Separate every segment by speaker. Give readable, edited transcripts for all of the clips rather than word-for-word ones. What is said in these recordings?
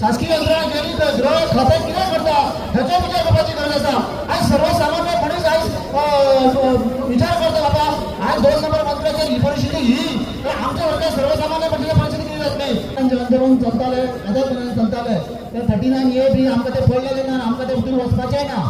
Speaker 1: शासकीय यंत्रणा गेली तर गृह खात्यात किती करता ह्याचा विचार करण्याची गरज असा. आज सर्वसामान्यपणेच आज विचार करतो बाबा आज 2 नंबर मंत्र्याची परिस्थिती ही आमच्या वर्गात सर्वसामान्य पक्षाची परिस्थिती केली जात नाही. आंदोलन चलताले चलताले ते 39A बी आमकां ते पडलेले ना आमकां ते उठून वचपाचें ना.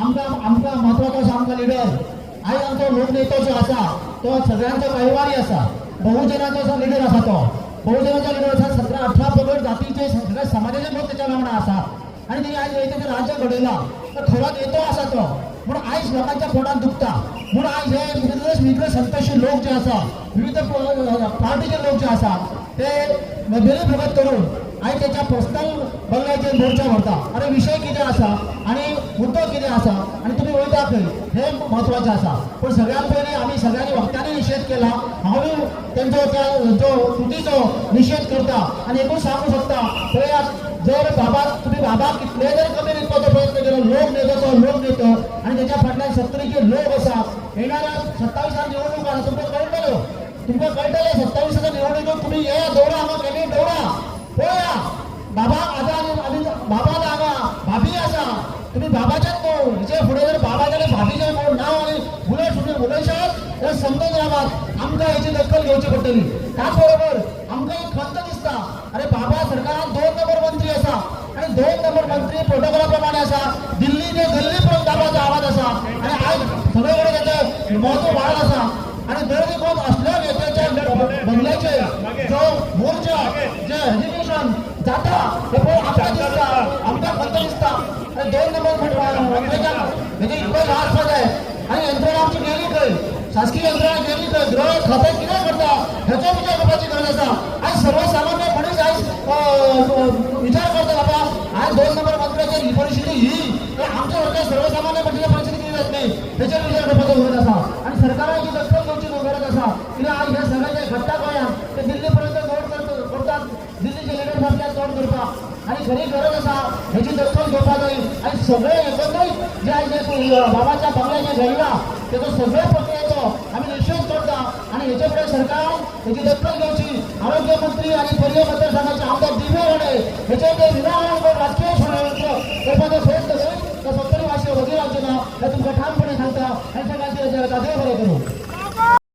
Speaker 1: आमकां महत्वाचो आमकां लिडर आज आमचो लोकनेतो जो आसा तो सगळ्यांचो परिवारी आसा. बहुजनाचो लिडर आसा तो बहुजनाचा लिडर आसा. 17-18 पगड जातीचे सगळ्या समाजाचे लोक त्याच्या वांगडा आसात आणि ते आज तेजें राज्य घडयलां तर खरो नेतो आसा तो. म्हणून आयज लोकांच्या पोटात दुखता म्हणून आयज हे विविध संतोषी लोक जे आसा विविध पार्टीचे लोक जे आसा ते बेरे प्रगत करून आयज त्याच्या पर्सनल बंगल्याचेर मोर्चा व्हरता. अरे विषय कितें आसा आणि मुद्दो कितें आसा आणि तुम्ही वयता खंय हे महत्वाचें आसा. पण सगळ्यात पयलीं आमी सगळ्यांनी वखदांनी निशेध केला. हांवूय तेंचो त्या जो कृतीचो निशेध करता आणि एकूच सांगू शकता पळयात जर बाबा तुम्ही बाबा कितले जर कमी विकपाचो प्रयत्न केलो लोक नेतो आणि त्याच्या फाटल्यान 70 लोक आसा. येणाऱ्या 27 निवडणूक आसा तुमकां कळटलें 27 निवडणूक तुम्ही ये दौडा हांगा केली दौडा पळया बाबा आतां आमी बाबा हांगा भाभी आसा तुम्ही बाबाच्याच न्हू हेचे फुडें जर बाबा जाल्यार भाभीचें नांव आनी उलयशात जाल्यार समजून रावात आमकां हेची दखल घेवची पडटली. त्याच बरोबर आमकां एक खंत दिसता अरे बाबा सरकारान 2 नंबर मंत्री आसा आणि 2 नंबर मंत्री प्रोटोकॉला प्रमाणे आसा. दिल्ली ते गल्ली पर्यंत बाबाचो आवाज आसा आणि आज सगळे कडेन त्याचे महत्व वाढत आसा आणि दर कोण असल्या नेत्याच्या बंगल्याचे जो मोर्चा जे एज्युकेशन जाता हे पळोवन आमकां दिसता आमकां खंत दिसता. 2 नंबर मंत्र्याच्या हेजे इतको आसपा जाय आणि यंत्रणा आमची गेली खंय शासकीय यंत्रणा गेली खंय गृह खात्यात कितें करता ह्याचो विचार करपाची गरज आसा. आज सर्वसामान्यपणेच आज विचार करता बाबा आज 2 नंबर मंत्र्याची ही परिस्थिती ही आमच्या वर्गात सर्वसामान्य पक्षाची परिस्थिती केली जात नाही त्याच्यावर विचार करपाचो गरज आसा आणि सरकाराची दखल घेवची गरज आसा. कित्याक आज ह्या सगळ्याचे घडटा गोंयांत ते दिल्ली पर्यंत करतात दिल्लीचे लिडर आपल्याक तोंड करपाक आणि खरी गरज आसा हेची दखल घेवपाक जाय. आणि सगळे एकंदरीत जे आज बाबाच्या बंगल्याचे घडला तेजो सगळ्या प्रक्रियेचो आमी निशेध करता आणि हेचे फुडें सरकारान हेची दखल घेवची. आरोग्य मंत्री आणि पर्याय मतदारसंघाचे आमदार दिवे वडे हेचे जे विनाकारण राजकीय षडयंत्र करपाचो प्रयत्न करीत तर 70 वर्षीय वगीर रावचे ना हे तुमकां ठामपणे सांगता आणि सगळ्यांचे देव बरें करूं.